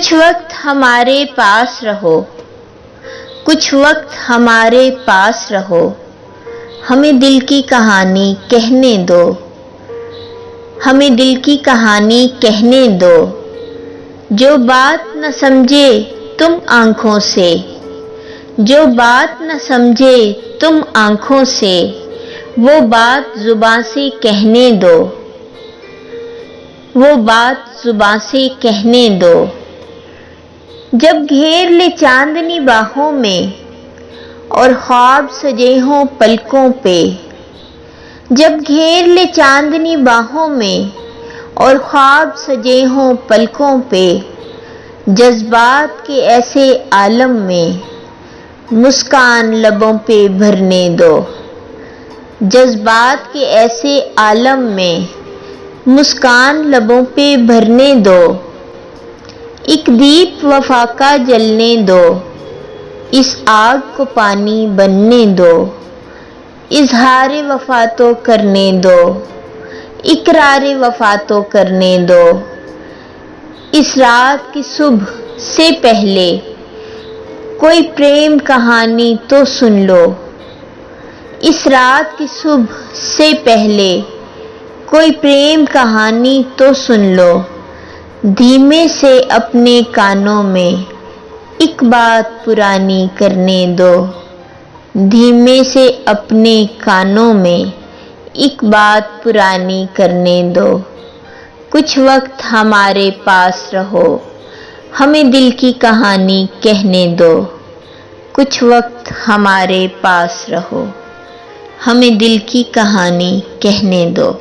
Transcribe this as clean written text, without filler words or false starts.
कुछ वक्त हमारे पास रहो, कुछ वक्त हमारे पास रहो, हमें दिल की कहानी कहने दो, हमें दिल की कहानी कहने दो। जो बात न समझे तुम आँखों से, जो बात न समझे तुम आँखों से, वो बात जुबां से कहने दो, वो बात जुबां से कहने दो। जब घेर ले चांदनी बाहों में और ख्वाब सजे हों पलकों पे, जब घेर ले चांदनी बाहों में और ख्वाब सजे हों पलकों पे, जज्बात के ऐसे आलम में मुस्कान लबों पे भरने दो, जज्बात के ऐसे आलम में मुस्कान लबों पे भरने दो। एक दीप वफा का जलने दो, इस आग को पानी बनने दो, इजहार वफा तो करने दो, इकरार वफा तो करने दो। इस रात की सुबह से पहले कोई प्रेम कहानी तो सुन लो, इस रात की सुबह से पहले कोई प्रेम कहानी तो सुन लो। धीमे से अपने कानों में एक बात पुरानी करने दो, धीमे से अपने कानों में एक बात पुरानी करने दो। कुछ वक्त हमारे पास रहो, हमें दिल की कहानी कहने दो, कुछ वक्त हमारे पास रहो, हमें दिल की कहानी कहने दो।